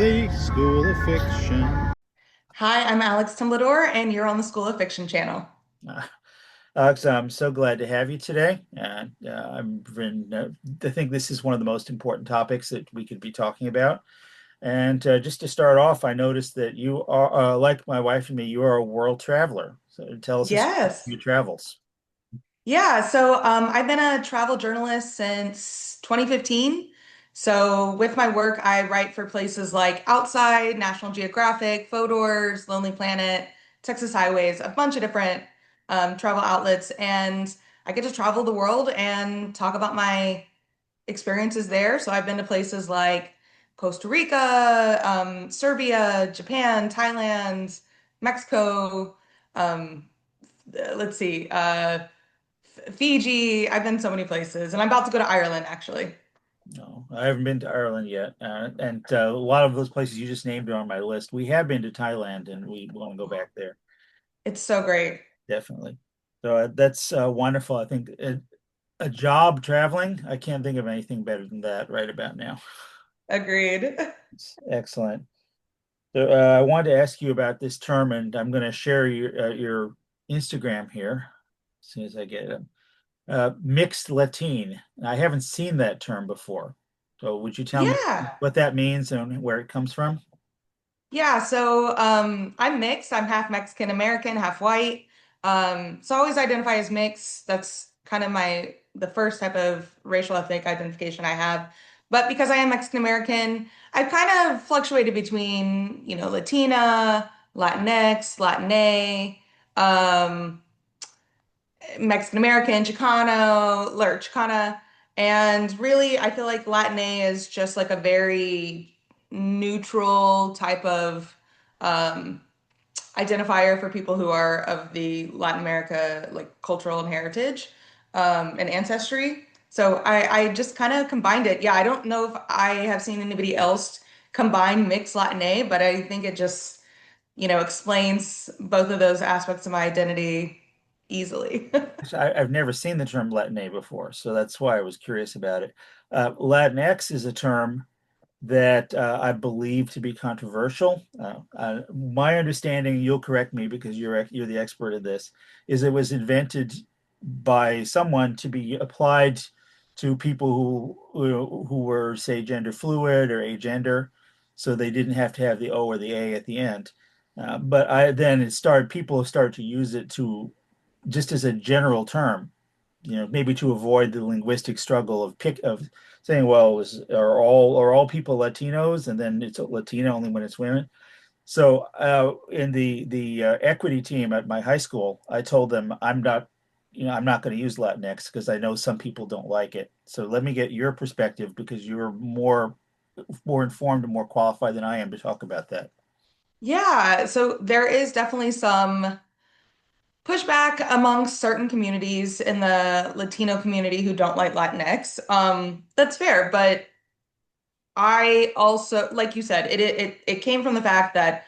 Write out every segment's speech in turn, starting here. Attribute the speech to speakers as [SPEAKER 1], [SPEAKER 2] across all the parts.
[SPEAKER 1] the School of Fiction.
[SPEAKER 2] Hi, I'm Alex Temblador, and you're on the School of Fiction channel.
[SPEAKER 1] Uh, Alex, I'm so glad to have you today. I think this is one of the most important topics that we could be talking about. And just to start off, I noticed that you are, like my wife and me, you are a world traveler. So tell us about
[SPEAKER 2] Yes.
[SPEAKER 1] your travels.
[SPEAKER 2] Yeah, so I've been a travel journalist since 2015. So with my work, I write for places like Outside, National Geographic, Photours, Lonely Planet, Texas Highways, a bunch of different travel outlets. And I get to travel the world and talk about my experiences there. So I've been to places like Costa Rica, Serbia, Japan, Thailand, Mexico. Um, let's see, Fiji. I've been so many places, and I'm about to go to Ireland actually.
[SPEAKER 1] No, I haven't been to Ireland yet. And a lot of those places you just named are on my list. We have been to Thailand and we want to go back there,
[SPEAKER 2] It's so great.
[SPEAKER 1] definitely. So that's wonderful. I think a job traveling, I can't think of anything better than that right about now.
[SPEAKER 2] Agreed.
[SPEAKER 1] It's excellent. So I wanted to ask you about this term, and I'm going to share your Instagram here as soon as I get it. Mixed Latin. I haven't seen that term before. So would you tell me
[SPEAKER 2] Yeah.
[SPEAKER 1] what that means and where it comes from?
[SPEAKER 2] Yeah, so I'm mixed. I'm half Mexican American, half white. So I always identify as mixed. That's kind of the first type of racial ethnic identification I have. But because I am Mexican American, I've kind of fluctuated between, Latina, Latinx, Latine, um, Mexican American, Chicana. And really, I feel like Latin is just like a very neutral type of um, identifier for people who are of the Latin America like cultural and heritage and ancestry. So I just kind of combined it. Yeah, I don't know if I have seen anybody else combine mixed Latin, but I think it just, explains both of those aspects of my identity easily.
[SPEAKER 1] I've never seen the term Latinx before, so that's why I was curious about it. Latinx is a term that I believe to be controversial. My understanding, you'll correct me because you're the expert in this, is it was invented by someone to be applied to people who were, say, gender fluid or agender, so they didn't have to have the O or the A at the end. But I then it started people have started to use it to just as a general term, maybe to avoid the linguistic struggle of saying, well, are all people Latinos, and then it's Latino only when it's women. So in the equity team at my high school, I told them I'm not going to use Latinx because I know some people don't like it. So let me get your perspective because you're more informed and more qualified than I am to talk about that.
[SPEAKER 2] Yeah, so there is definitely some pushback amongst certain communities in the Latino community who don't like Latinx. That's fair, but I also, like you said, it came from the fact that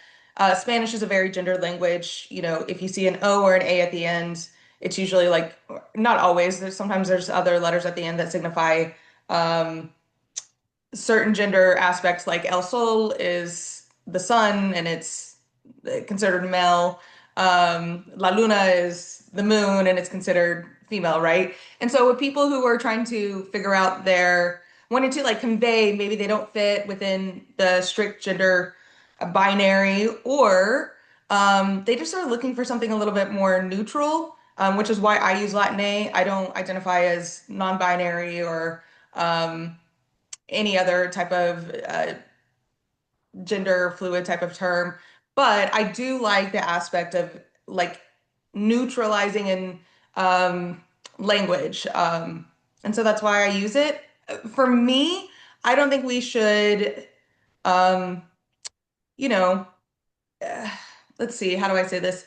[SPEAKER 2] Spanish is a very gendered language. If you see an O or an A at the end, it's usually like not always. Sometimes there's other letters at the end that signify um, certain gender aspects. Like El Sol is the sun, and it's considered male. La Luna is the moon, and it's considered female, right? And so with people who are trying to figure out wanting to like convey, maybe they don't fit within the strict gender binary, or they just are looking for something a little bit more neutral, which is why I use Latin A. I don't identify as non-binary or any other type of gender fluid type of term. But I do like the aspect of like neutralizing in language. And so that's why I use it. For me, I don't think we should, um, you know, uh, let's see, how do I say this?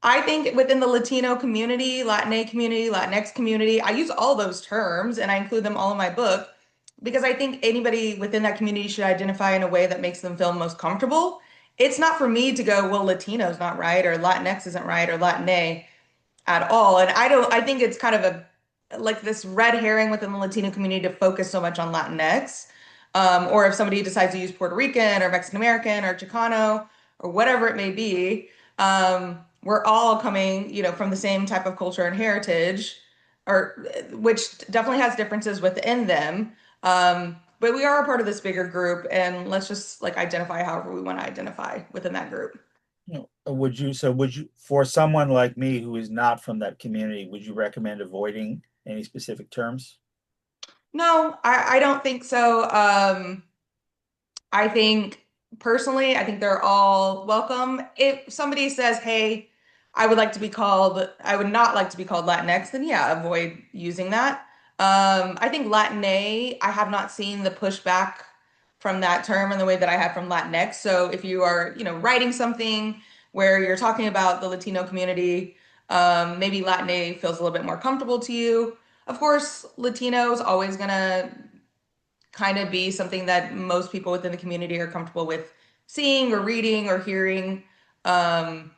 [SPEAKER 2] I think within the Latino community, Latina community, Latinx community, I use all those terms and I include them all in my book because I think anybody within that community should identify in a way that makes them feel most comfortable. It's not for me to go, well, Latino's not right or Latinx isn't right or Latina at all. And I think it's kind of a like this red herring within the Latino community to focus so much on Latinx. Or if somebody decides to use Puerto Rican or Mexican American or Chicano or whatever it may be, we're all coming, from the same type of culture and heritage, or which definitely has differences within them. But we are a part of this bigger group, and let's just like identify however we want to identify within that group.
[SPEAKER 1] Would you, for someone like me who is not from that community, would you recommend avoiding any specific terms?
[SPEAKER 2] No, I don't think so. I think personally, I think they're all welcome. If somebody says, "Hey, I would not like to be called Latinx," then yeah, avoid using that. I think Latinx, I have not seen the pushback from that term in the way that I have from Latinx. So if you are, writing something where you're talking about the Latino community, maybe Latinx feels a little bit more comfortable to you. Of course, Latino is always gonna kind of be something that most people within the community are comfortable with seeing or reading or hearing. Um,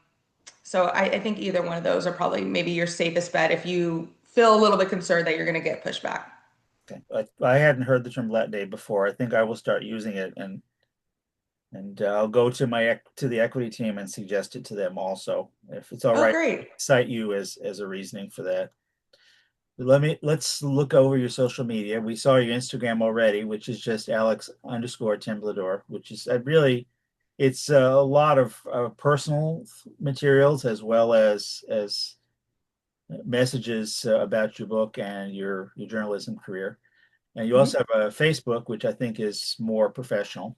[SPEAKER 2] so I think either one of those are probably maybe your safest bet if you feel a little bit concerned that you're going to get pushback.
[SPEAKER 1] Okay. I hadn't heard the term Latin before. I think I will start using it, and I'll go to to the equity team and suggest it to them also. If it's all
[SPEAKER 2] Oh,
[SPEAKER 1] right,
[SPEAKER 2] great.
[SPEAKER 1] cite you as a reasoning for that. Let's look over your social media. We saw your Instagram already, which is just Alex_Temblador, which is really it's a lot of personal materials as well as messages about your book and your journalism career. And you also
[SPEAKER 2] Mhm.
[SPEAKER 1] have a Facebook, which I think is more professional,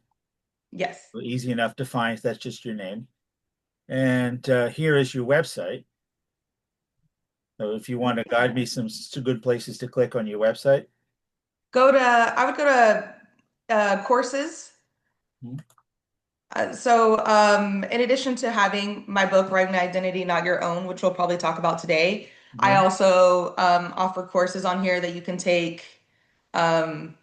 [SPEAKER 2] Yes.
[SPEAKER 1] easy enough to find if that's just your name. And here is your website. So if you want to guide me some good places to click on your website.
[SPEAKER 2] I would go to courses.
[SPEAKER 1] Mhm.
[SPEAKER 2] In addition to having my book, Writing Identity Not Your Own, which we'll probably talk about today, I
[SPEAKER 1] Mhm.
[SPEAKER 2] also offer courses on here that you can take um,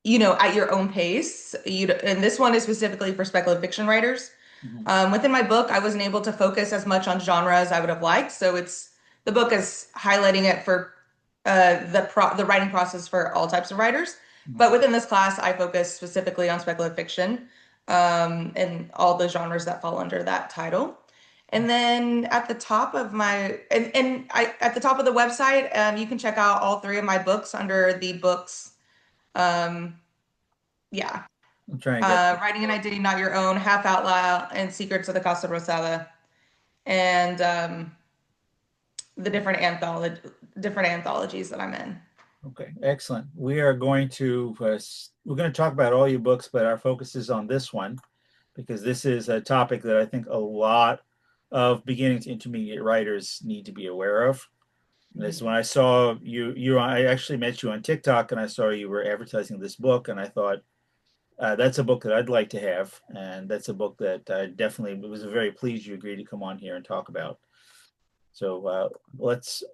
[SPEAKER 2] at your own pace. And this one is specifically for speculative fiction writers.
[SPEAKER 1] Mhm.
[SPEAKER 2] Within my book, I wasn't able to focus as much on genre as I would have liked. So the book is highlighting it for the writing process for all types of writers.
[SPEAKER 1] Mhm.
[SPEAKER 2] But within this class, I focus specifically on speculative fiction and all the genres that fall under that title. And then at the top of at the top of the website, you can check out all three of my books under the books. Um, yeah.
[SPEAKER 1] I'm trying to get.
[SPEAKER 2] Writing an Identity Not Your Own, Half Out Loud, and Secrets of the Casa Rosada, and the different anthologies that I'm in.
[SPEAKER 1] Okay, excellent. We're going to talk about all your books, but our focus is on this one because this is a topic that I think a lot of beginning to intermediate writers need to be aware of. This when I saw I actually met you on TikTok and I saw you were advertising this book, and I thought that's a book that I'd like to have, and that's a book that I definitely was very pleased you agreed to come on here and talk about. So let's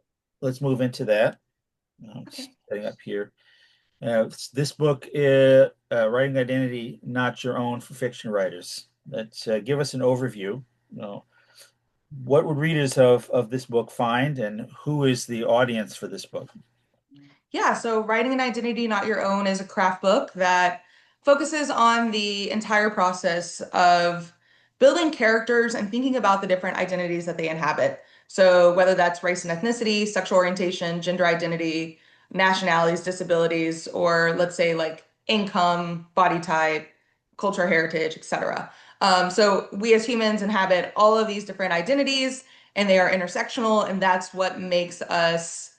[SPEAKER 1] move into that. I'm
[SPEAKER 2] Okay.
[SPEAKER 1] setting up here. This book, Writing Identity Not Your Own for Fiction Writers. Let's give us an overview. What would readers of this book find, and who is the audience for this book?
[SPEAKER 2] Yeah, so Writing an Identity Not Your Own is a craft book that focuses on the entire process of building characters and thinking about the different identities that they inhabit. So whether that's race and ethnicity, sexual orientation, gender identity, nationalities, disabilities, or let's say like income, body type, culture, heritage, etc. So we as humans inhabit all of these different identities and they are intersectional, and that's what makes us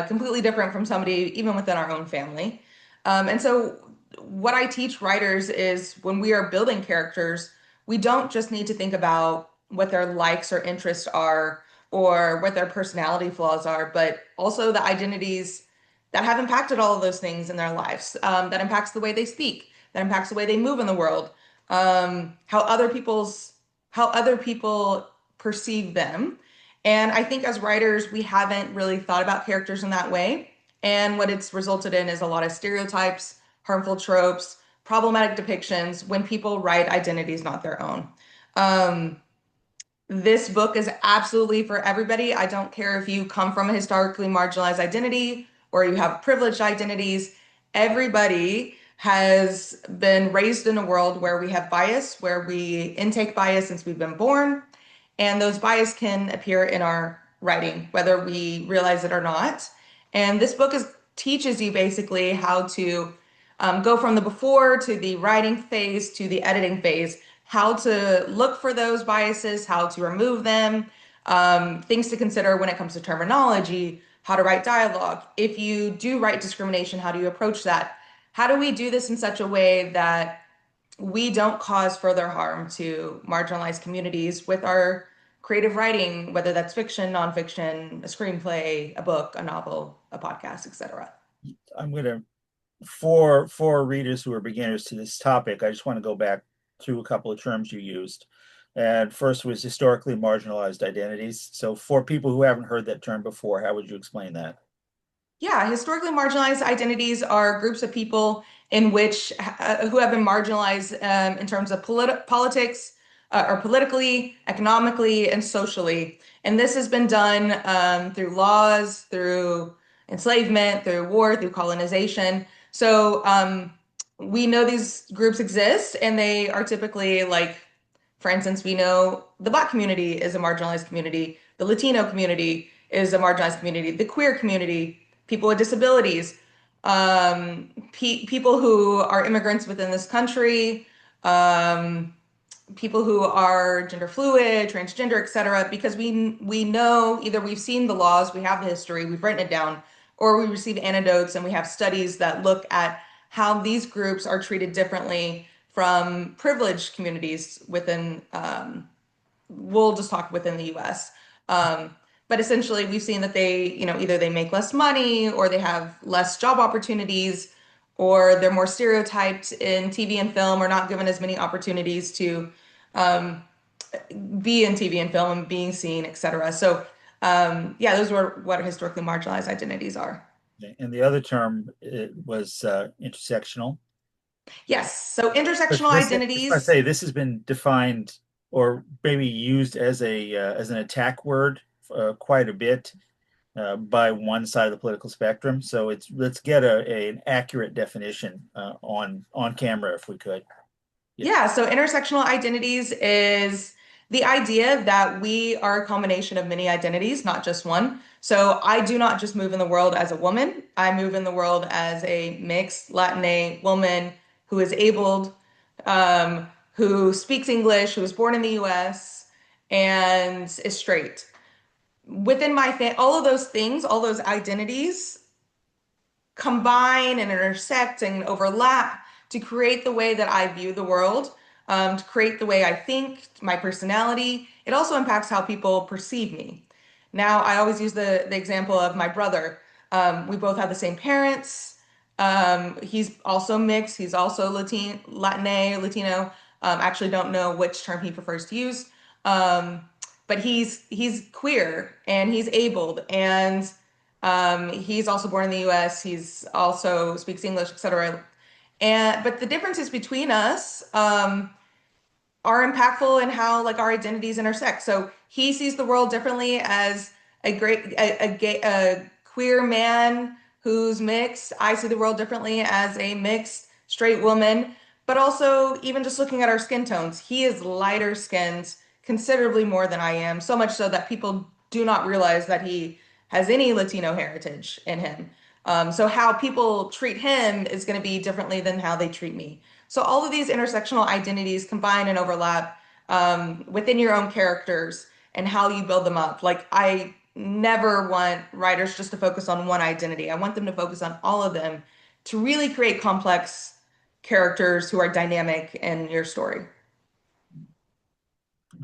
[SPEAKER 2] completely different from somebody even within our own family. And so, what I teach writers is when we are building characters, we don't just need to think about what their likes or interests are or what their personality flaws are, but also the identities that have impacted all of those things in their lives. That impacts the way they speak, that impacts the way they move in the world, how how other people perceive them. And I think as writers, we haven't really thought about characters in that way. And what it's resulted in is a lot of stereotypes, harmful tropes, problematic depictions when people write identities not their own. Um, this book is absolutely for everybody. I don't care if you come from a historically marginalized identity or you have privileged identities. Everybody has been raised in a world where we have bias, where we intake bias since we've been born, and those bias can appear in our writing, whether we realize it or not. And this book teaches you basically how to go from the before to the writing phase to the editing phase, how to look for those biases, how to remove them, things to consider when it comes to terminology, how to write dialogue. If you do write discrimination, how do you approach that? How do we do this in such a way that we don't cause further harm to marginalized communities with our creative writing, whether that's fiction, nonfiction, a screenplay, a book, a novel, a podcast, etc.
[SPEAKER 1] I'm going to, for readers who are beginners to this topic, I just want to go back through a couple of terms you used. And first was historically marginalized identities. So for people who haven't heard that term before, how would you explain that?
[SPEAKER 2] Yeah, historically marginalized identities are groups of people in which who have been marginalized in terms of politics or politically, economically, and socially. And this has been done through laws, through enslavement, through war, through colonization. So we know these groups exist, and they are typically like, for instance, we know the Black community is a marginalized community, the Latino community is a marginalized community, the queer community, people with disabilities, people who are immigrants within this country, um, people who are gender fluid, transgender, etc. Because we know either we've seen the laws, we have the history, we've written it down, or we receive anecdotes and we have studies that look at how these groups are treated differently from privileged communities within we'll just talk within the US. But essentially, we've seen that they, either they make less money or they have less job opportunities or they're more stereotyped in TV and film or not given as many opportunities to um, be in TV and film and being seen, etc. So, yeah, those were what historically marginalized identities are.
[SPEAKER 1] And the other term it was intersectional.
[SPEAKER 2] Yes. So,
[SPEAKER 1] But
[SPEAKER 2] intersectional
[SPEAKER 1] this, I just want to
[SPEAKER 2] identities.
[SPEAKER 1] say, this has been defined or maybe used as an attack word quite a bit by one side of the political spectrum. So let's get an accurate definition on camera if we could. Yeah.
[SPEAKER 2] Yeah, so intersectional identities is the idea that we are a combination of many identities, not just one. So I do not just move in the world as a woman. I move in the world as a mixed Latina woman who is abled, who speaks English, who was born in the US, and is straight. Within my family, all of those things, all those identities combine and intersect and overlap to create the way that I view the world, to create the way I think, my personality. It also impacts how people perceive me. Now, I always use the example of my brother. We both have the same parents. He's also mixed. He's also Latino. Actually, don't know which term he prefers to use. But he's queer and he's abled and he's also born in the US. He's also speaks English, etc. And but the differences between us are impactful in how like our identities intersect. So he sees the world differently as a queer man who's mixed. I see the world differently as a mixed straight woman. But also, even just looking at our skin tones, he is lighter skinned considerably more than I am, so much so that people do not realize that he has any Latino heritage in him. So how people treat him is going to be differently than how they treat me. So all of these intersectional identities combine and overlap within your own characters and how you build them up. Like I never want writers just to focus on one identity. I want them to focus on all of them to really create complex characters who are dynamic in your story.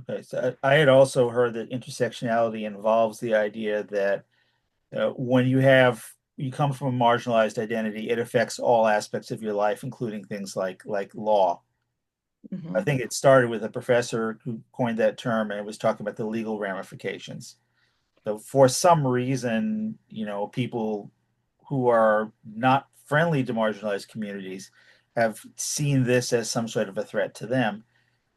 [SPEAKER 1] Okay. So I had also heard that intersectionality involves the idea that when you come from a marginalized identity, it affects all aspects of your life, including things like law. I
[SPEAKER 2] Mhm.
[SPEAKER 1] think it started with a professor who coined that term and it was talking about the legal ramifications. So for some reason, people who are not friendly to marginalized communities have seen this as some sort of a threat to them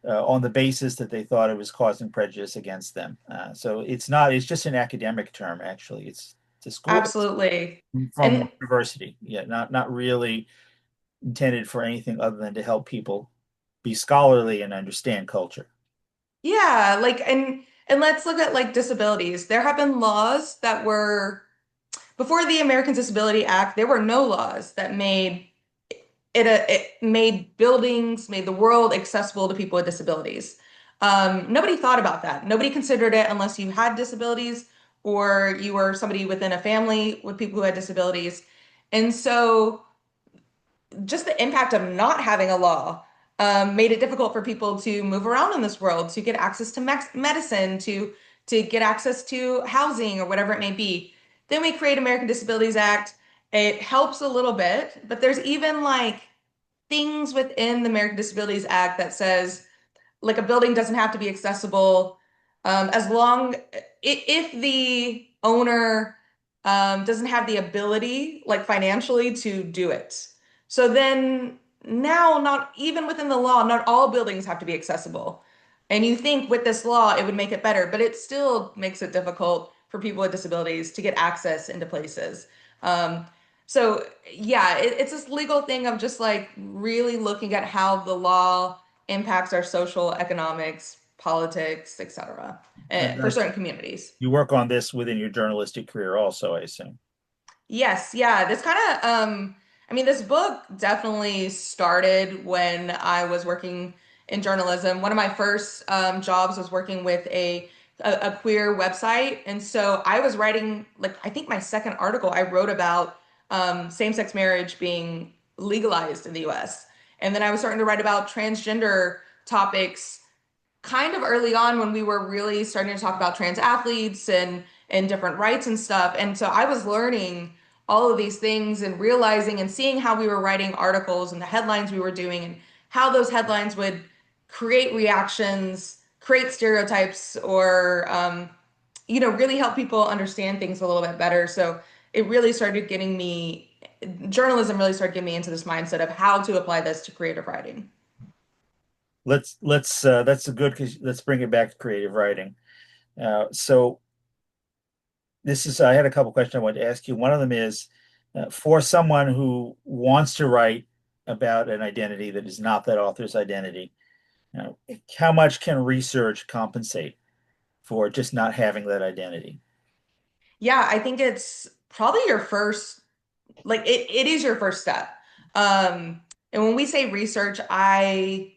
[SPEAKER 1] on the basis that they thought it was causing prejudice against them. So it's not, it's just an academic term, actually. It's a school
[SPEAKER 2] Absolutely.
[SPEAKER 1] from
[SPEAKER 2] And
[SPEAKER 1] university. Yeah, not really. intended for anything other than to help people be scholarly and understand culture.
[SPEAKER 2] Yeah, like and let's look at like disabilities. There have been laws that were before the American Disability Act, there were no laws that made it made buildings, made the world accessible to people with disabilities. Nobody thought about that. Nobody considered it unless you had disabilities or you were somebody within a family with people who had disabilities. And so just the impact of not having a law made it difficult for people to move around in this world, to get access to medicine, to get access to housing or whatever it may be. Then we create American Disabilities Act. It helps a little bit, but there's even like things within the American Disabilities Act that says like a building doesn't have to be accessible as long if the owner doesn't have the ability like financially to do it. So then now not even within the law, not all buildings have to be accessible. And you think with this law it would make it better, but it still makes it difficult for people with disabilities to get access into places. Um, so yeah, it's this legal thing of just like really looking at how the law impacts our social, economics, politics, etc.
[SPEAKER 1] And
[SPEAKER 2] For
[SPEAKER 1] that's,
[SPEAKER 2] certain communities.
[SPEAKER 1] you work on this within your journalistic career also, I assume.
[SPEAKER 2] Yes, yeah. This kind of I mean this book definitely started when I was working in journalism. One of my first jobs was working with a queer website. And so I was writing like I think my second article I wrote about same-sex marriage being legalized in the US. And then I was starting to write about transgender topics kind of early on when we were really starting to talk about trans athletes and different rights and stuff. And so I was learning all of these things and realizing and seeing how we were writing articles and the headlines we were doing and how those headlines would create reactions, create stereotypes, or really help people understand things a little bit better. So it really started getting me, journalism really started getting me into this mindset of how to apply this to creative writing.
[SPEAKER 1] Let's that's a good, 'cause let's bring it back to creative writing. So this is, I had a couple questions I wanted to ask you. One of them is for someone who wants to write about an identity that is not that author's identity, how much can research compensate for just not having that identity?
[SPEAKER 2] Yeah, I think it's probably your first, like it is your first step. And when we say research, I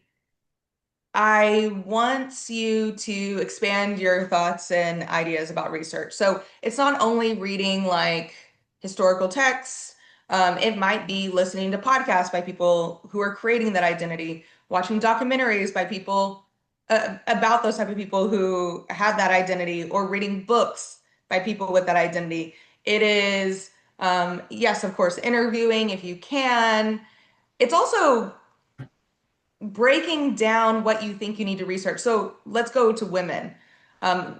[SPEAKER 2] want you to expand your thoughts and ideas about research. So it's not only reading like historical texts, it might be listening to podcasts by people who are creating that identity, watching documentaries by people about those type of people who have that identity, or reading books by people with that identity. It is, yes, of course, interviewing if you can. It's also breaking down what you think you need to research. So let's go to women.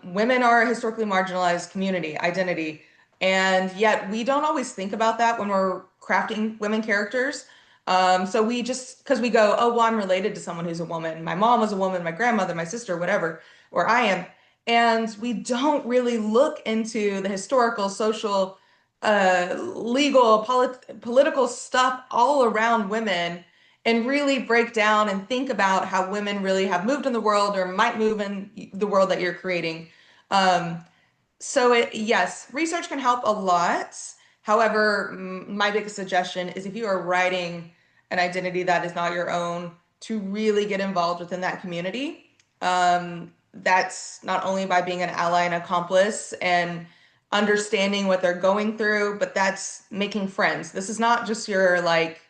[SPEAKER 2] Women are a historically marginalized community identity, and yet we don't always think about that when we're crafting women characters. So we just because we go, oh, well, I'm related to someone who's a woman. My mom was a woman, my grandmother, my sister, whatever, or I am. And we don't really look into the historical, social, legal, political stuff all around women and really break down and think about how women really have moved in the world or might move in the world that you're creating. Um, yes, research can help a lot. However, my biggest suggestion is if you are writing an identity that is not your own, to really get involved within that community. That's not only by being an ally and accomplice and understanding what they're going through, but that's making friends. This is not just your like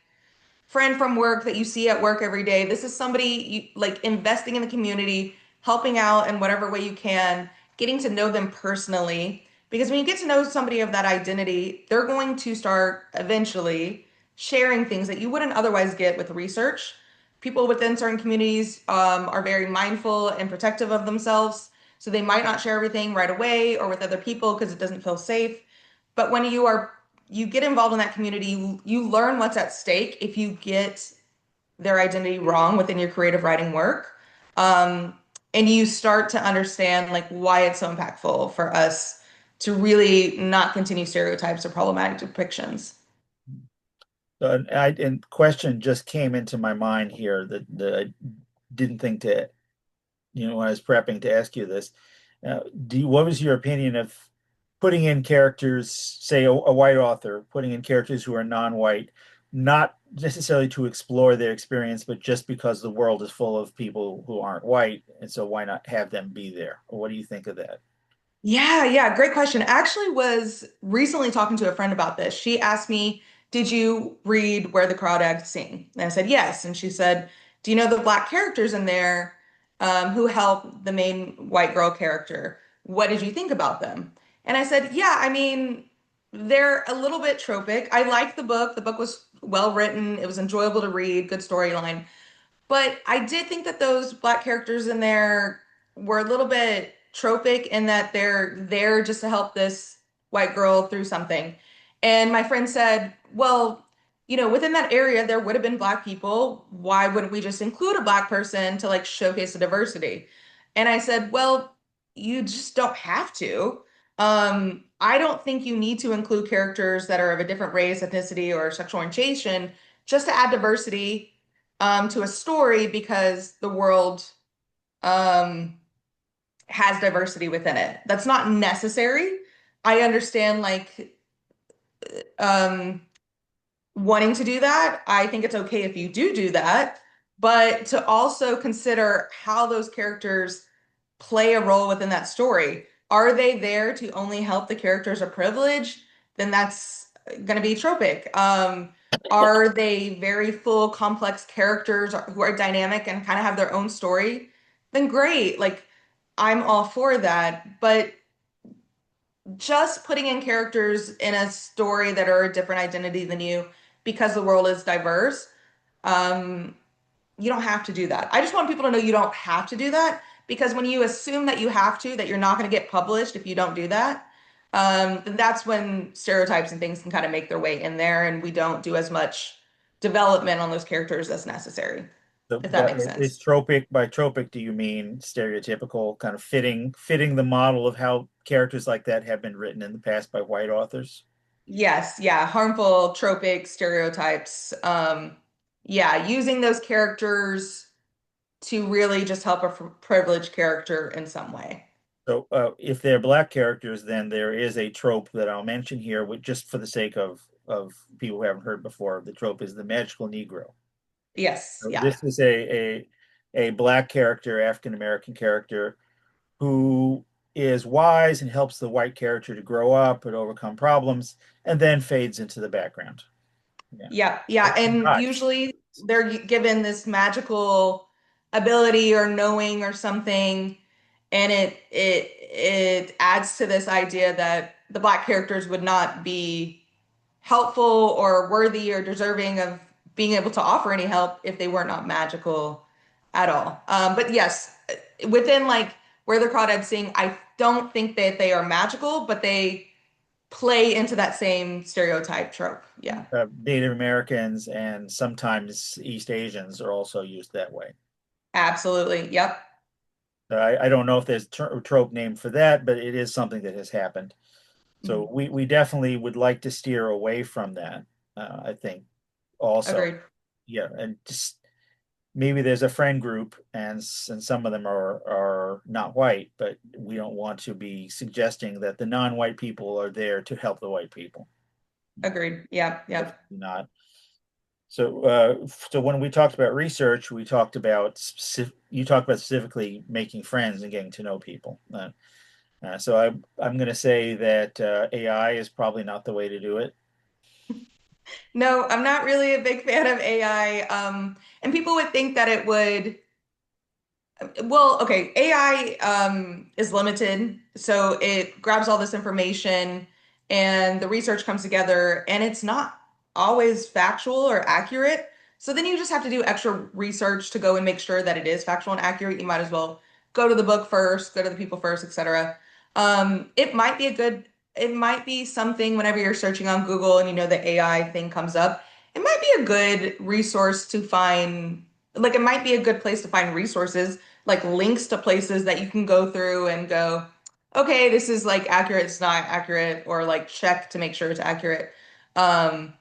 [SPEAKER 2] friend from work that you see at work every day. This is somebody like investing in the community, helping out in whatever way you can, getting to know them personally. Because when you get to know somebody of that identity, they're going to start eventually sharing things that you wouldn't otherwise get with research. People within certain communities are very mindful and protective of themselves. So they might not share everything right away or with other people because it doesn't feel safe. But when you get involved in that community, you learn what's at stake if you get their identity wrong within your creative writing work. Um, and you start to understand like why it's so impactful for us to really not continue stereotypes or problematic depictions.
[SPEAKER 1] And question just came into my mind here that I didn't think to, when I was prepping to ask you this. What was your opinion of putting in characters, say a white author, putting in characters who are non-white, not necessarily to explore their experience, but just because the world is full of people who aren't white, and so why not have them be there? What do you think of that?
[SPEAKER 2] Yeah, yeah, great question. Actually was recently talking to a friend about this. She asked me, "Did you read Where the Crawdads Sing?" And I said, "Yes." And she said, "Do you know the black characters in there who help the main white girl character? What did you think about them?" And I said, "Yeah, I mean, they're a little bit tropic. I liked the book. The book was well written. It was enjoyable to read, good storyline. But I did think that those black characters in there were a little bit tropic in that they're there just to help this white girl through something." And my friend said, "Well, within that area, there would have been black people. Why wouldn't we just include a black person to like showcase the diversity?" And I said, "Well, you just don't have to. I don't think you need to include characters that are of a different race, ethnicity, or sexual orientation just to add diversity to a story because the world um, has diversity within it. That's not necessary. I understand like um, wanting to do that. I think it's okay if you do that, but to also consider how those characters play a role within that story. Are they there to only help the characters of privilege? Then that's going to be tropic. Are they very full, complex characters who are dynamic and kind of have their own story? Then great. Like, I'm all for that. But just putting in characters in a story that are a different identity than you because the world is diverse, um, you don't have to do that. I just want people to know you don't have to do that because when you assume that you have to, that you're not going to get published if you don't do that, then that's when stereotypes and things can kind of make their way in there, and we don't do as much development on those characters as necessary,
[SPEAKER 1] So,
[SPEAKER 2] if that makes
[SPEAKER 1] is
[SPEAKER 2] sense.
[SPEAKER 1] tropic by tropic, do you mean stereotypical, kind of fitting the model of how characters like that have been written in the past by white authors?
[SPEAKER 2] Yes, yeah, harmful tropic stereotypes. Yeah, using those characters to really just help a privileged character in some way.
[SPEAKER 1] So, if they're black characters, then there is a trope that I'll mention here, just for the sake of people who haven't heard before. The trope is the magical Negro.
[SPEAKER 2] Yes,
[SPEAKER 1] So
[SPEAKER 2] yeah.
[SPEAKER 1] this is a black character, African American character, who is wise and helps the white character to grow up and overcome problems, and then fades into the background. Yeah,
[SPEAKER 2] Yeah, yeah.
[SPEAKER 1] or
[SPEAKER 2] And
[SPEAKER 1] dies.
[SPEAKER 2] usually they're given this magical ability or knowing or something, and it adds to this idea that the black characters would not be helpful or worthy or deserving of being able to offer any help if they were not magical at all. But yes, within like where the crawdads sing, I don't think that they are magical, but they play into that same stereotype trope. Yeah.
[SPEAKER 1] Native Americans and sometimes East Asians are also used that way.
[SPEAKER 2] Absolutely. Yep.
[SPEAKER 1] I don't know if there's a trope name for that, but it is something that has happened. So
[SPEAKER 2] Mhm.
[SPEAKER 1] we definitely would like to steer away from that. I think also,
[SPEAKER 2] Agreed.
[SPEAKER 1] yeah, and just maybe there's a friend group, and some of them are not white, but we don't want to be suggesting that the non-white people are there to help the white people.
[SPEAKER 2] Agreed. Yep. Yep.
[SPEAKER 1] Definitely not. So, so when we talked about research, we talked about you talked about specifically making friends and getting to know people. So I'm going to say that AI is probably not the way to do it.
[SPEAKER 2] No, I'm not really a big fan of AI. And people would think that it would. Well, okay, AI is limited, so it grabs all this information and the research comes together, and it's not always factual or accurate. So then you just have to do extra research to go and make sure that it is factual and accurate. You might as well go to the book first, go to the people first, etc. It might be something whenever you're searching on Google and the AI thing comes up. It might be a good resource to find, like it might be a good place to find resources like links to places that you can go through and go, okay, this is like accurate, it's not accurate, or like check to make sure it's accurate. Um,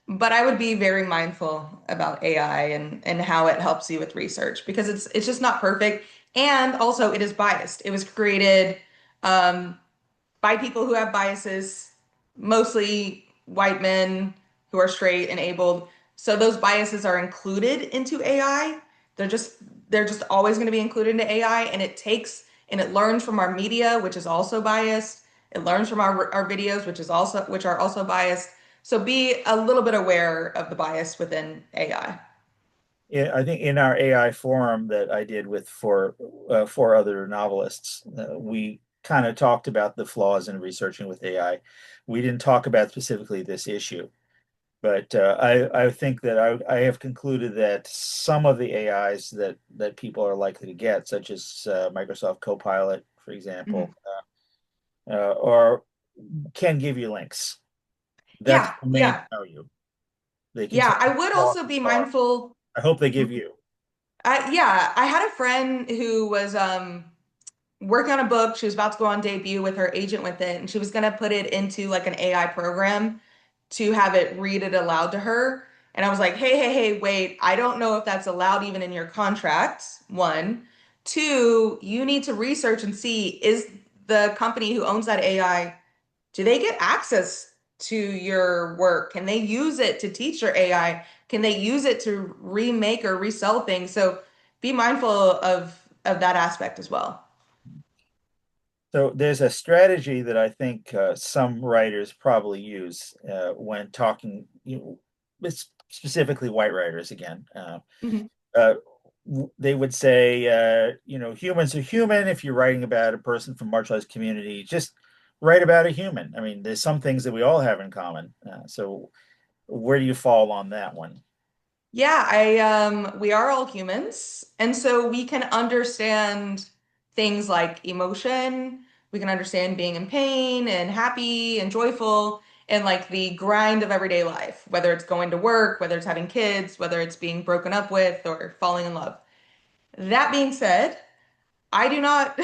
[SPEAKER 2] But I would be very mindful about AI and how it helps you with research because it's just not perfect. And also it is biased. It was created um, by people who have biases, mostly white men who are straight and abled. So those biases are included into AI. They're just they're just always going to be included into AI, and it takes and it learns from our media, which is also biased. It learns from our videos, which are also biased. So be a little bit aware of the bias within AI.
[SPEAKER 1] Yeah, I think in our AI forum that I did with four other novelists, we kind of talked about the flaws in researching with AI. We didn't talk about specifically this issue, but I think that I have concluded that some of the AIs that people are likely to get, such as Microsoft Copilot, for example,
[SPEAKER 2] Mhm.
[SPEAKER 1] or can give you links. That's
[SPEAKER 2] Yeah,
[SPEAKER 1] the main
[SPEAKER 2] yeah,
[SPEAKER 1] value. They can tell
[SPEAKER 2] yeah. I
[SPEAKER 1] you
[SPEAKER 2] would
[SPEAKER 1] how far
[SPEAKER 2] also
[SPEAKER 1] too
[SPEAKER 2] be
[SPEAKER 1] far.
[SPEAKER 2] mindful.
[SPEAKER 1] I hope they give you.
[SPEAKER 2] Yeah, I had a friend who was working on a book. She was about to go on debut with her agent with it, and she was going to put it into like an AI program to have it read it aloud to her. And I was like, hey, wait, I don't know if that's allowed even in your contract. One. Two, you need to research and see is the company who owns that AI, do they get access to your work? Can they use it to teach your AI? Can they use it to remake or resell things? So be mindful of that aspect as well.
[SPEAKER 1] So there's a strategy that I think some writers probably use when talking, specifically white writers again.
[SPEAKER 2] Mhm.
[SPEAKER 1] Uh, they would say, humans are human. If you're writing about a person from marginalized community, just write about a human. I mean, there's some things that we all have in common. So where do you fall on that one?
[SPEAKER 2] Yeah, I we are all humans, and so we can understand things like emotion. We can understand being in pain and happy and joyful and like the grind of everyday life, whether it's going to work, whether it's having kids, whether it's being broken up with or falling in love. That being said, I do not.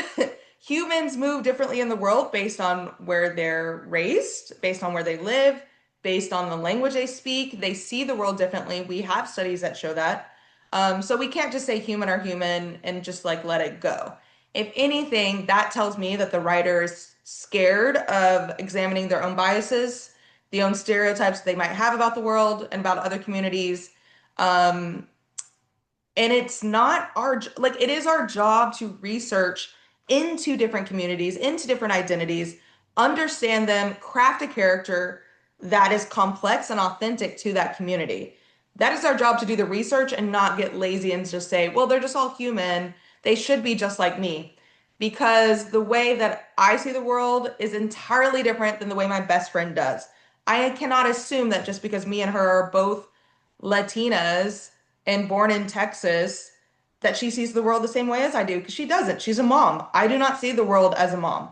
[SPEAKER 2] Humans move differently in the world based on where they're raised, based on where they live, based on the language they speak. They see the world differently. We have studies that show that. So we can't just say human are human and just like let it go. If anything, that tells me that the writer is scared of examining their own biases, the own stereotypes they might have about the world and about other communities. Um, and it's not like it is our job to research into different communities, into different identities, understand them, craft a character that is complex and authentic to that community. That is our job to do the research and not get lazy and just say, well, they're just all human. They should be just like me. Because the way that I see the world is entirely different than the way my best friend does. I cannot assume that just because me and her are both Latinas and born in Texas that she sees the world the same way as I do because she doesn't. She's a mom. I do not see the world as a mom.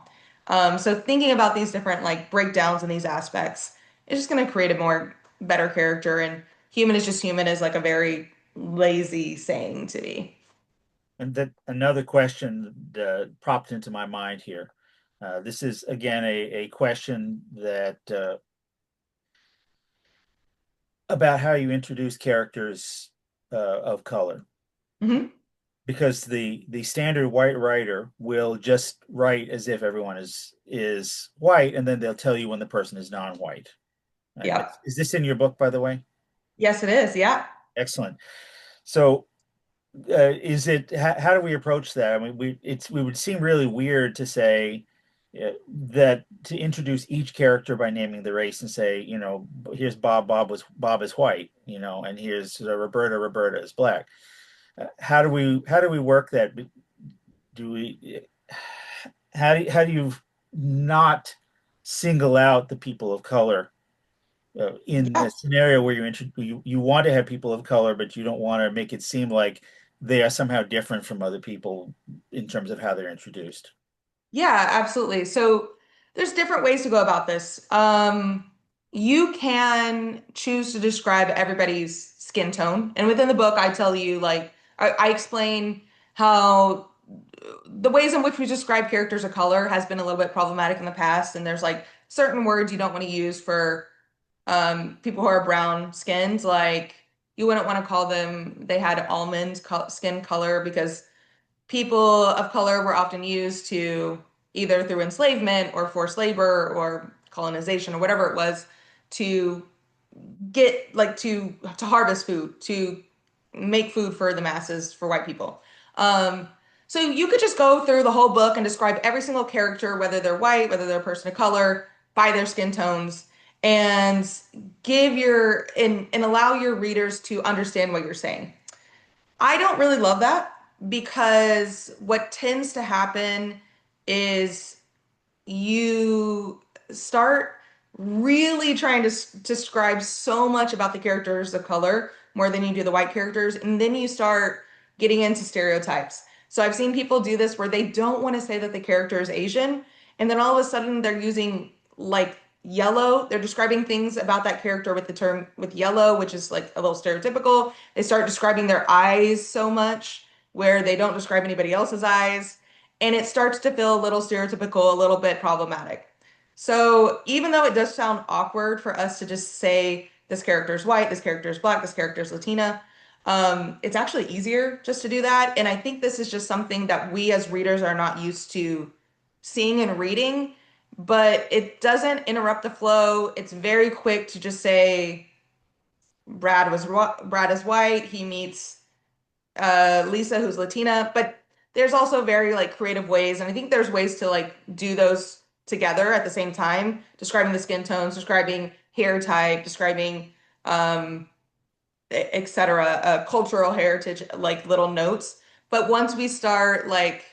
[SPEAKER 2] So thinking about these different like breakdowns in these aspects is just going to create a more better character. And human is just human is like a very lazy saying to me.
[SPEAKER 1] And that another question popped into my mind here. This is again a question that about how you introduce characters of color,
[SPEAKER 2] Hmm.
[SPEAKER 1] because the standard white writer will just write as if everyone is white, and then they'll tell you when the person is non-white.
[SPEAKER 2] Yeah.
[SPEAKER 1] Is this in your book, by the way?
[SPEAKER 2] Yes, it is. Yeah.
[SPEAKER 1] Excellent. So is it how do we approach that? I mean, we would seem really weird to say that to introduce each character by naming the race and say, here's Bob is white, and here's Roberta is black. How do we work that? Do we how do you not single out the people of color in a
[SPEAKER 2] Yeah.
[SPEAKER 1] scenario where you want to have people of color, but you don't want to make it seem like they are somehow different from other people in terms of how they're introduced.
[SPEAKER 2] Yeah, absolutely. So there's different ways to go about this. You can choose to describe everybody's skin tone. And within the book, I tell you, like, I explain how the ways in which we describe characters of color has been a little bit problematic in the past. And there's like certain words you don't want to use for People who are brown skinned, like you wouldn't want to call them, they had almond co skin color because people of color were often used to either through enslavement or forced labor or colonization or whatever it was to get like to harvest food, to make food for the masses for white people. Um, so you could just go through the whole book and describe every single character, whether they're white, whether they're a person of color, by their skin tones, and give your and allow your readers to understand what you're saying. I don't really love that because what tends to happen is you start really trying to describe so much about the characters of color more than you do the white characters, and then you start getting into stereotypes. So I've seen people do this where they don't want to say that the character is Asian, and then all of a sudden they're using like yellow. They're describing things about that character with the term with yellow, which is like a little stereotypical. They start describing their eyes so much where they don't describe anybody else's eyes and it starts to feel a little stereotypical, a little bit problematic. So even though it does sound awkward for us to just say this character is white, this character is black, this character is Latina, it's actually easier just to do that. And I think this is just something that we as readers are not used to seeing and reading, but it doesn't interrupt the flow. It's very quick to just say Brad is white. He meets Lisa, who's Latina, but there's also very like creative ways, and I think there's ways to like do those together at the same time, describing the skin tones, describing hair type, describing etc. Cultural heritage, like little notes. But once we start like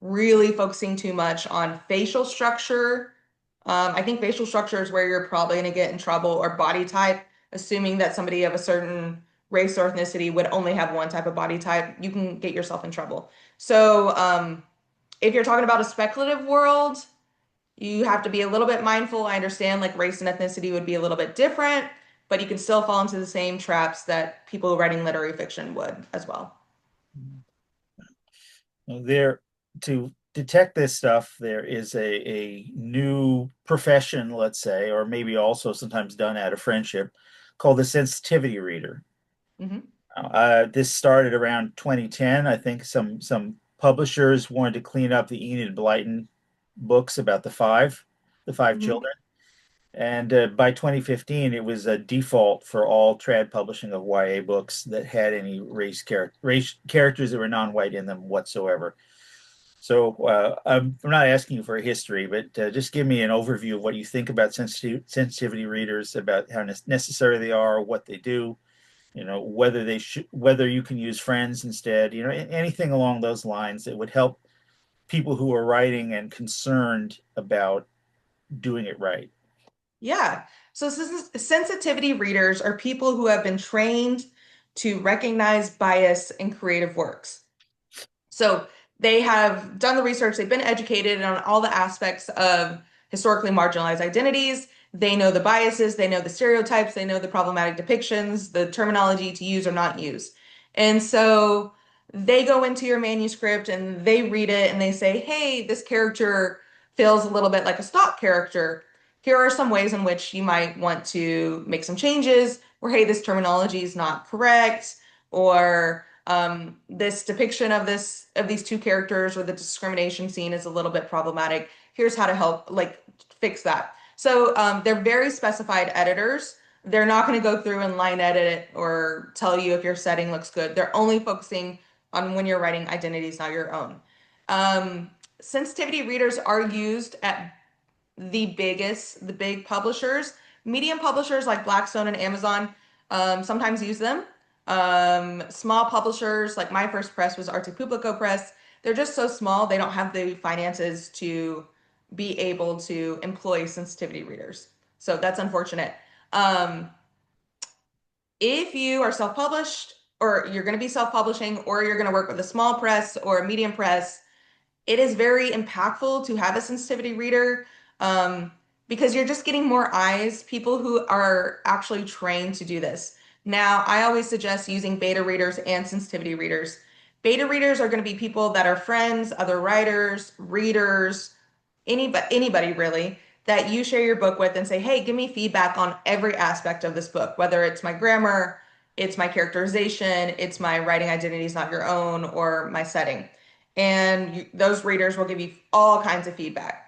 [SPEAKER 2] really focusing too much on facial structure, I think facial structure is where you're probably going to get in trouble, or body type, assuming that somebody of a certain race or ethnicity would only have one type of body type, you can get yourself in trouble. So, if you're talking about a speculative world, you have to be a little bit mindful. I understand like race and ethnicity would be a little bit different, but you can still fall into the same traps that people writing literary fiction would as well.
[SPEAKER 1] There, to detect this stuff, there is a new profession, let's say, or maybe also sometimes done out of friendship, called the sensitivity reader.
[SPEAKER 2] Hmm.
[SPEAKER 1] This started around 2010. I think some publishers wanted to clean up the Enid Blyton books about the five
[SPEAKER 2] Hmm.
[SPEAKER 1] children. And by 2015, it was a default for all trad publishing of YA books that had any race characters that were non-white in them whatsoever. So I'm not asking you for a history, but just give me an overview of what you think about sensitivity readers, about how necessary they are, what they do, whether you can use friends instead, anything along those lines that would help people who are writing and concerned about doing it right.
[SPEAKER 2] Yeah. So sensitivity readers are people who have been trained to recognize bias in creative works. So they have done the research, they've been educated on all the aspects of historically marginalized identities. They know the biases, they know the stereotypes, they know the problematic depictions, the terminology to use or not use. And so they go into your manuscript and they read it and they say, hey, this character feels a little bit like a stock character. Here are some ways in which you might want to make some changes, or hey, this terminology is not correct, or this depiction of these two characters or the discrimination scene is a little bit problematic. Here's how to help like fix that. So they're very specified editors. They're not going to go through and line edit it or tell you if your setting looks good. They're only focusing on when you're writing identities, not your own. Sensitivity readers are used at the big publishers. Medium publishers like Blackstone and Amazon sometimes use them. Small publishers like my first press was Arte Publico Press. They're just so small, they don't have the finances to be able to employ sensitivity readers. So that's unfortunate. Um, if you are self-published, or you're going to be self-publishing, or you're going to work with a small press or a medium press, it is very impactful to have a sensitivity reader um, because you're just getting more eyes, people who are actually trained to do this. Now, I always suggest using beta readers and sensitivity readers. Beta readers are going to be people that are friends, other writers, readers, anybody really that you share your book with and say, hey, give me feedback on every aspect of this book, whether it's my grammar, it's my characterization, it's my writing identity is not your own, or my setting. And those readers will give you all kinds of feedback.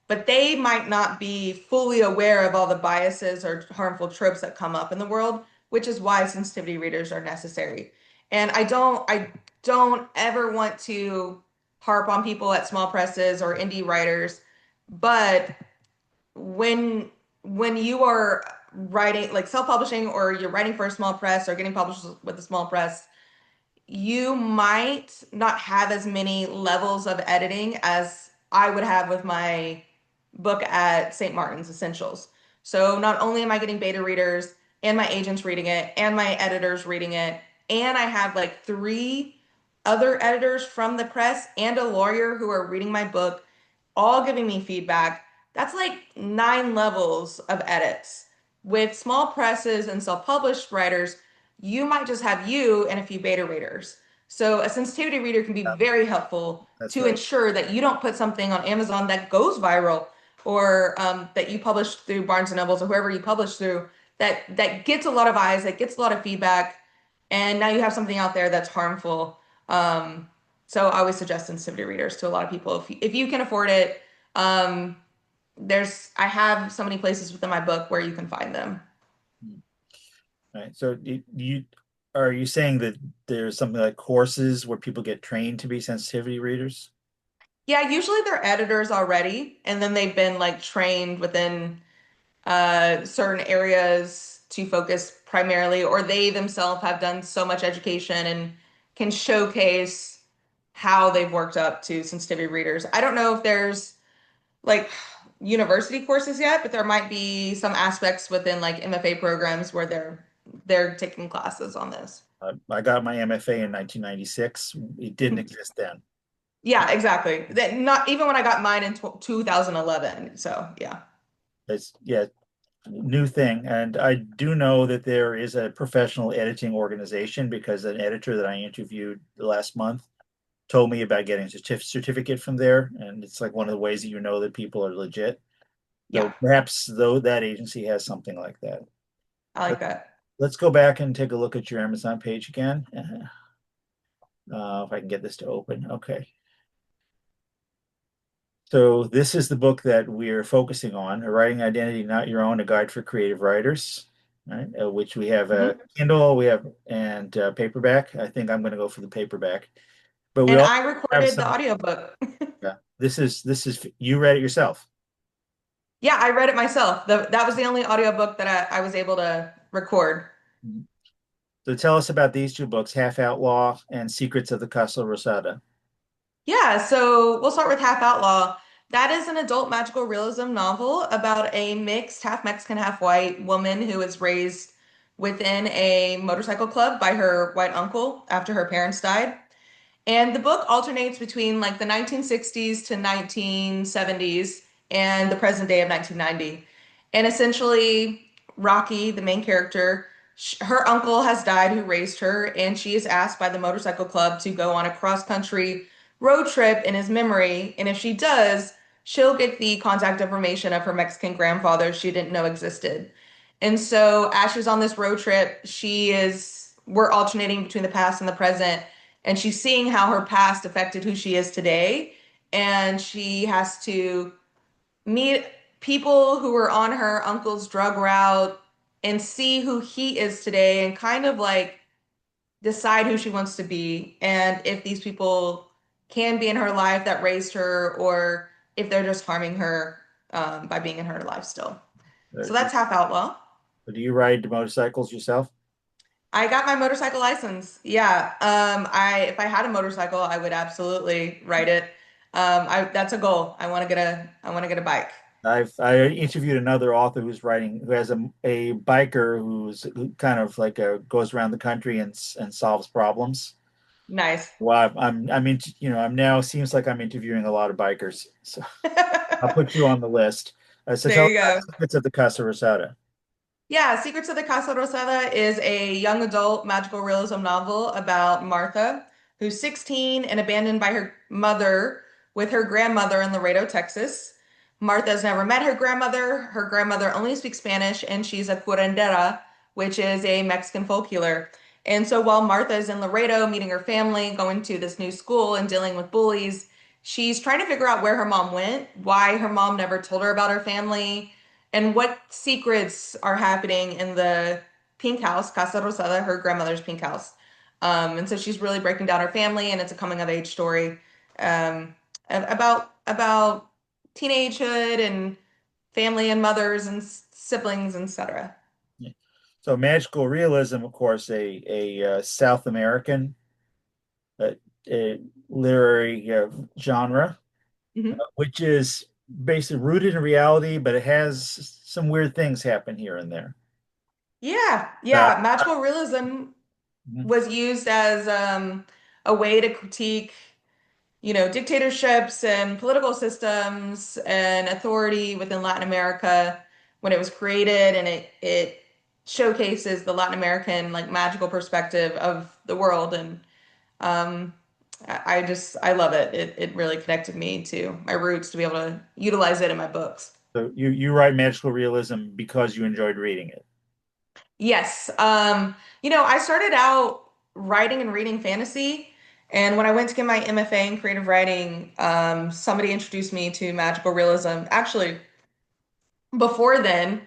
[SPEAKER 2] But they might not be fully aware of all the biases or harmful tropes that come up in the world, which is why sensitivity readers are necessary. And I don't ever want to harp on people at small presses or indie writers, but when when you are writing like self-publishing or you're writing for a small press or getting published with a small press, you might not have as many levels of editing as I would have with my book at St. Martin's Essentials. So not only am I getting beta readers and my agents reading it and my editors reading it, and I have like three other editors from the press and a lawyer who are reading my book, all giving me feedback. That's like 9 levels of edits. With small presses and self-published writers, you might just have you and a few beta readers. So a sensitivity reader can be
[SPEAKER 1] Yeah,
[SPEAKER 2] very helpful
[SPEAKER 1] that's
[SPEAKER 2] to
[SPEAKER 1] right.
[SPEAKER 2] ensure that you don't put something on Amazon that goes viral or that you publish through Barnes and Nobles or whoever you publish through that gets a lot of eyes, that gets a lot of feedback, and now you have something out there that's harmful. Um, so I always suggest sensitivity readers to a lot of people if you can afford it. Um, I have so many places within my book where you can find them.
[SPEAKER 1] Mm. Right. So you are you saying that there's something like courses where people get trained to be sensitivity readers?
[SPEAKER 2] Yeah, usually they're editors already, and then they've been like trained within certain areas to focus primarily, or they themselves have done so much education and can showcase how they've worked up to sensitivity readers. I don't know if there's like university courses yet, but there might be some aspects within like MFA programs where they're taking classes on this.
[SPEAKER 1] I got my MFA in 1996. It didn't exist then.
[SPEAKER 2] Yeah, exactly. That not even when I got mine in 2011. So, yeah.
[SPEAKER 1] It's yeah, new thing. And I do know that there is a professional editing organization because an editor that I interviewed last month told me about getting a certificate from there. And it's like one of the ways that you know that people are legit.
[SPEAKER 2] Yeah.
[SPEAKER 1] So perhaps though that agency has something like that.
[SPEAKER 2] I
[SPEAKER 1] Let,
[SPEAKER 2] like that.
[SPEAKER 1] let's go back and take a look at your Amazon page again. If I can get this to open. Okay. So this is the book that we're focusing on, A Writing Identity Not Your Own, A Guide for Creative Writers, right? Which we have a
[SPEAKER 2] Mhm.
[SPEAKER 1] Kindle, we have and paperback. I think I'm going to go for the paperback, but we
[SPEAKER 2] And
[SPEAKER 1] also
[SPEAKER 2] I
[SPEAKER 1] have
[SPEAKER 2] recorded the
[SPEAKER 1] some.
[SPEAKER 2] audiobook.
[SPEAKER 1] Yeah, this is you read it yourself.
[SPEAKER 2] Yeah, I read it myself. That was the only audiobook that I was able to record.
[SPEAKER 1] Mhm. So tell us about these two books, Half Outlaw and Secrets of the Casa Rosada.
[SPEAKER 2] Yeah, so we'll start with Half Outlaw. That is an adult magical realism novel about a mixed, half Mexican, half white woman who is raised within a motorcycle club by her white uncle after her parents died. And the book alternates between like the 1960s to 1970s and the present day of 1990. And essentially, Rocky, the main character, her uncle has died who raised her, and she is asked by the motorcycle club to go on a cross-country road trip in his memory. And if she does, she'll get the contact information of her Mexican grandfather she didn't know existed. And so as she's on this road trip, we're alternating between the past and the present, and she's seeing how her past affected who she is today. And she has to meet people who were on her uncle's drug route and see who he is today and kind of like decide who she wants to be and if these people can be in her life that raised her or if they're just harming her by being in her life still.
[SPEAKER 1] Uh,
[SPEAKER 2] So
[SPEAKER 1] do,
[SPEAKER 2] that's Half Outlaw.
[SPEAKER 1] do you ride motorcycles yourself?
[SPEAKER 2] I got my motorcycle license. Yeah. If I had a motorcycle, I would absolutely ride it. That's a goal. I want to get a bike.
[SPEAKER 1] I interviewed another author who has a biker who kind of like goes around the country and solves problems.
[SPEAKER 2] Nice.
[SPEAKER 1] Well, I'm in, I'm now seems like I'm interviewing a lot of bikers. So I'll put you on the list. So
[SPEAKER 2] There
[SPEAKER 1] tell us
[SPEAKER 2] you
[SPEAKER 1] about
[SPEAKER 2] go.
[SPEAKER 1] Secrets of the Casa Rosada.
[SPEAKER 2] Yeah, Secrets of the Casa Rosada is a young adult magical realism novel about Martha, who's 16 and abandoned by her mother with her grandmother in Laredo, Texas. Martha's never met her grandmother. Her grandmother only speaks Spanish, and she's a curandera, which is a Mexican folk healer. And so while Martha is in Laredo meeting her family, going to this new school and dealing with bullies, she's trying to figure out where her mom went, why her mom never told her about her family, and what secrets are happening in the pink house, Casa Rosada, her grandmother's pink house. And so she's really breaking down her family, and it's a coming of age story about teenagehood and family and mothers and siblings, etc.
[SPEAKER 1] Yeah. So magical realism, of course, a South American uh, uh, literary genre,
[SPEAKER 2] Hmm.
[SPEAKER 1] which is basically rooted in reality, but it has some weird things happen here and there.
[SPEAKER 2] Yeah,
[SPEAKER 1] Uh,
[SPEAKER 2] yeah. Magical realism
[SPEAKER 1] mhm.
[SPEAKER 2] was used as a way to critique, dictatorships and political systems and authority within Latin America when it was created, and it showcases the Latin American like magical perspective of the world, and um, I love it. It really connected me to my roots to be able to utilize it in my books.
[SPEAKER 1] So you write magical realism because you enjoyed reading it.
[SPEAKER 2] Yes. I started out writing and reading fantasy. And when I went to get my MFA in creative writing, somebody introduced me to magical realism. Actually, before then,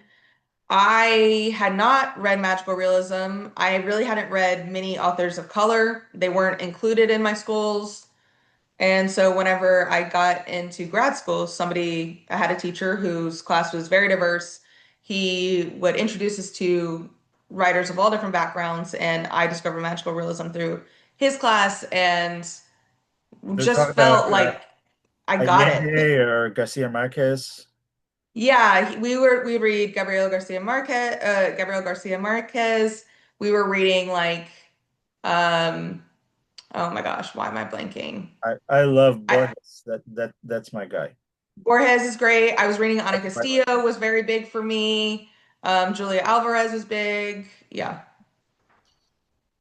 [SPEAKER 2] I had not read magical realism. I really hadn't read many authors of color. They weren't included in my schools. And so whenever I got into grad school, I had a teacher whose class was very diverse. He would introduce us to writers of all different backgrounds, and I discovered magical realism through his class and
[SPEAKER 1] They're talking
[SPEAKER 2] just
[SPEAKER 1] about
[SPEAKER 2] felt like I got it.
[SPEAKER 1] Allende or Garcia Marquez.
[SPEAKER 2] Yeah, we read Gabriel Garcia Marquez. We were reading like um oh my gosh, why am I blanking?
[SPEAKER 1] I love
[SPEAKER 2] I
[SPEAKER 1] Borges. That's my guy.
[SPEAKER 2] Borges is great. I was reading Ana
[SPEAKER 1] That's my life.
[SPEAKER 2] Castillo was very big for me. Julia Alvarez was big. Yeah.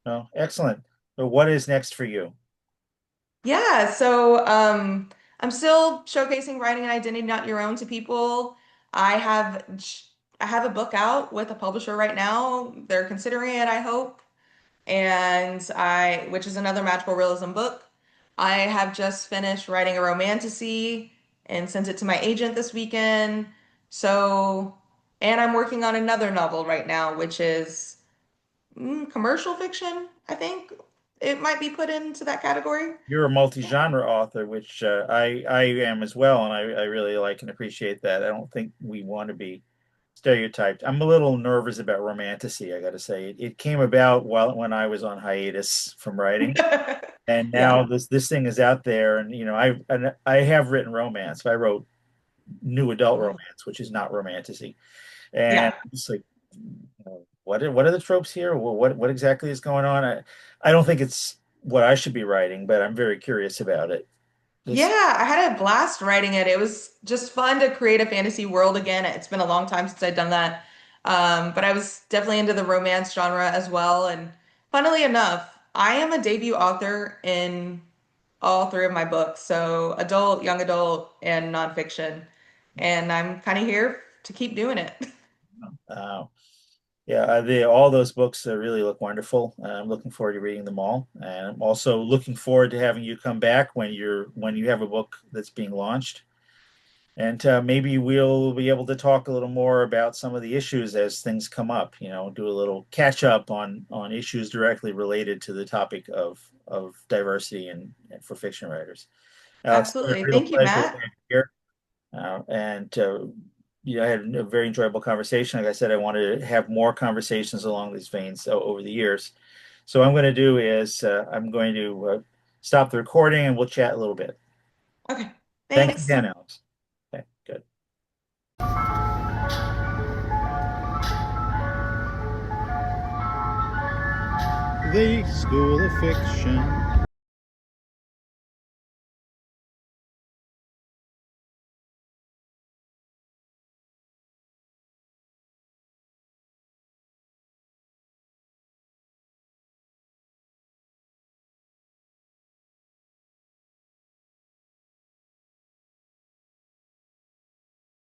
[SPEAKER 1] Oh, excellent. So what is next for you?
[SPEAKER 2] Yeah. So I'm still showcasing writing an identity not your own to people. I have I have a book out with a publisher right now. They're considering it, I hope. Which is another magical realism book. I have just finished writing a romantasy and sent it to my agent this weekend. So, and I'm working on another novel right now, which is commercial fiction, I think it might be put into that category.
[SPEAKER 1] You're a multi-genre author, which I am as well, and I really like and appreciate that. I don't think we want to be stereotyped. I'm a little nervous about romantasy, I got to say. It came about when I was on hiatus from writing, and
[SPEAKER 2] Yeah.
[SPEAKER 1] now this thing is out there, and I have written romance. I wrote new adult
[SPEAKER 2] Oh,
[SPEAKER 1] romance, which is not romantasy, and
[SPEAKER 2] yeah.
[SPEAKER 1] it's like, what are the tropes here? What exactly is going on? I don't think it's what I should be writing, but I'm very curious about it. Just
[SPEAKER 2] Yeah, I had a blast writing it. It was just fun to create a fantasy world again. It's been a long time since I'd done that. But I was definitely into the romance genre as well. And funnily enough, I am a debut author in all three of my books. So adult, young adult, and nonfiction. And I'm kind of here to keep doing it.
[SPEAKER 1] uh, yeah, all those books really look wonderful. I'm looking forward to reading them all, and I'm also looking forward to having you come back when you have a book that's being launched. And maybe we'll be able to talk a little more about some of the issues as things come up. Do a little catch up on issues directly related to the topic of diversity and for fiction writers. Alex, it's been a
[SPEAKER 2] Absolutely.
[SPEAKER 1] real
[SPEAKER 2] Thank you,
[SPEAKER 1] pleasure to
[SPEAKER 2] Matt.
[SPEAKER 1] have you here. And I had a very enjoyable conversation. Like I said, I wanted to have more conversations along these veins over the years. So what I'm going to do is I'm going to stop the recording and we'll chat a little bit.
[SPEAKER 2] Okay.
[SPEAKER 1] Thanks
[SPEAKER 2] Thanks.
[SPEAKER 1] again, Alex. Okay, good.
[SPEAKER 3] The School of Fiction.